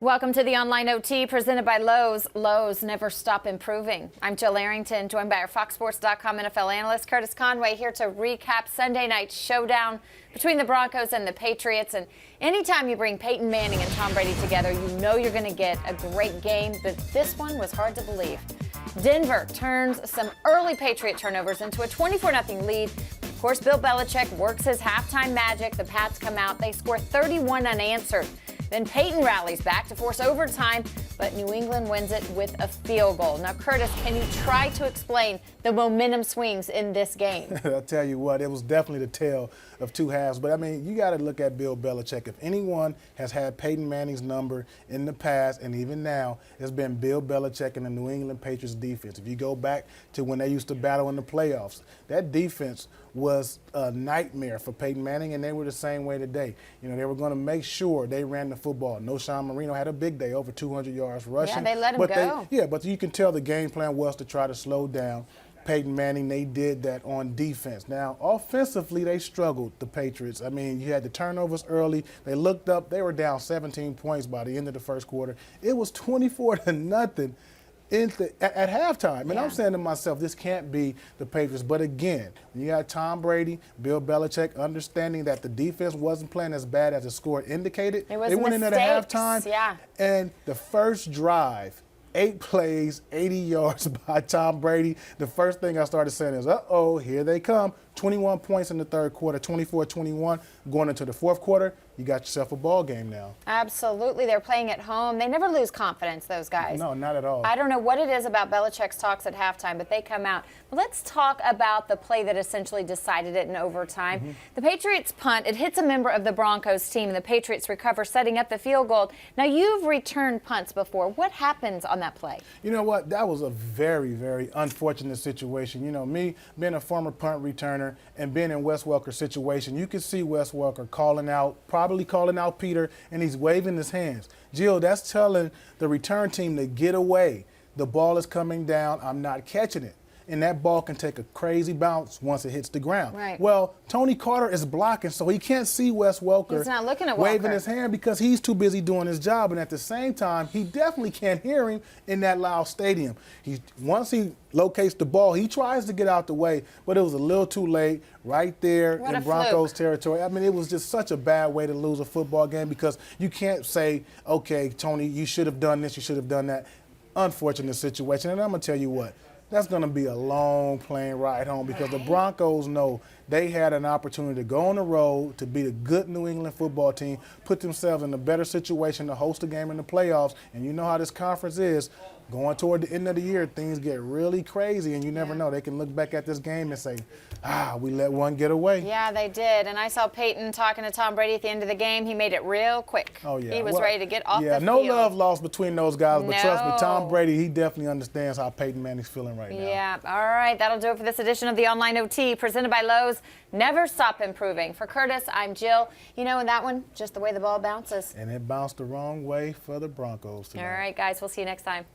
Welcome to the Online OT presented by Lowe's. Lowe's never stop improving. I'm Jill Arrington, joined by our FoxSports.com NFL analyst Curtis Conway, here to recap Sunday night's showdown between the Broncos and the Patriots. And anytime you bring Peyton Manning and Tom Brady together, you know you're going to get a great game. But this one was hard to believe. Denver turns some early Patriot turnovers into a 24-0 lead. Of course, Bill Belichick works his halftime magic. The Pats come out. They score 31 unanswered. Then Peyton rallies back to force overtime, but New England wins it with a field goal. Now, Curtis, can you try to explain the momentum swings in this game? I'll tell you what, it was definitely the tale of two halves. But, I mean, you got to look at Bill Belichick. If anyone has had Peyton Manning's number in the past and even now, it's been Bill Belichick and the New England Patriots defense. If you go back to when they used to battle in the playoffs, that defense was a nightmare for Peyton Manning, and they were the same way today. You know, they were going to make sure they ran the football. No, Sean Marino had a big day, over 200 yards rushing. Yeah, they let him go. But you can tell the game plan was to try to slow down Peyton Manning. They did that on defense. Now, offensively, they struggled, the Patriots. I mean, you had the turnovers early. They looked up. They were down 17 points by the end of the first quarter. It was 24-0 at halftime. And I'm saying to myself, this can't be the Patriots. But again, when you got Tom Brady, Bill Belichick, understanding that the defense wasn't playing as bad as the score indicated, they went in at halftime. Yeah. And the first drive, 8 plays, 80 yards by Tom Brady. The first thing I started saying is, uh-oh, here they come. 21 points in the third quarter, 24-21. Going into the fourth quarter, you got yourself a ball game now. Absolutely. They're playing at home. They never lose confidence, those guys. No, not at all. I don't know what it is about Belichick's talks at halftime, but they come out. But let's talk about the play that essentially decided it in overtime. The Patriots punt. It hits a member of the Broncos team, and the Patriots recover, setting up the field goal. Now, you've returned punts before. What happens on that play? You know what? That was a very, very unfortunate situation. You know, me being a former punt returner and being in Wes Welker's situation, you could see Wes Welker probably calling out Peter, and he's waving his hands. Jill, that's telling the return team to get away. The ball is coming down. I'm not catching it. And that ball can take a crazy bounce once it hits the ground. Right. Well, Tony Carter is blocking, so he can't see Wes Welker. He's not looking at waving Welker. his hand because he's too busy doing his job. And at the same time, he definitely can't hear him in that loud stadium. Once he locates the ball, he tries to get out the way, but it was a little too late right there in Broncos territory. I mean, it was just such a bad way to lose a football game because you can't say, okay, Tony, you should have done this, you should have done that. Unfortunate situation. And I'm going to tell you what. That's going to be a long plane ride home because the Broncos know they had an opportunity to go on the road to beat a good New England football team, put themselves in a better situation to host a game in the playoffs. And you know how this conference is. Going toward the end of the year, things get really crazy, and you never know. They can look back at this game and say, we let one get away. Yeah, they did. And I saw Peyton talking to Tom Brady at the end of the game. He made it real quick. Oh, yeah. He was ready to get off the field. No love lost between those guys, but trust me, Tom Brady, he definitely understands how Peyton Manning's feeling right now. Yeah. All right. That'll do it for this edition of the Online OT presented by Lowe's. Never stop improving. For Curtis, I'm Jill. You know, in that one, just the way the ball bounces. And it bounced the wrong way for the Broncos tonight. All right, guys. We'll see you next time.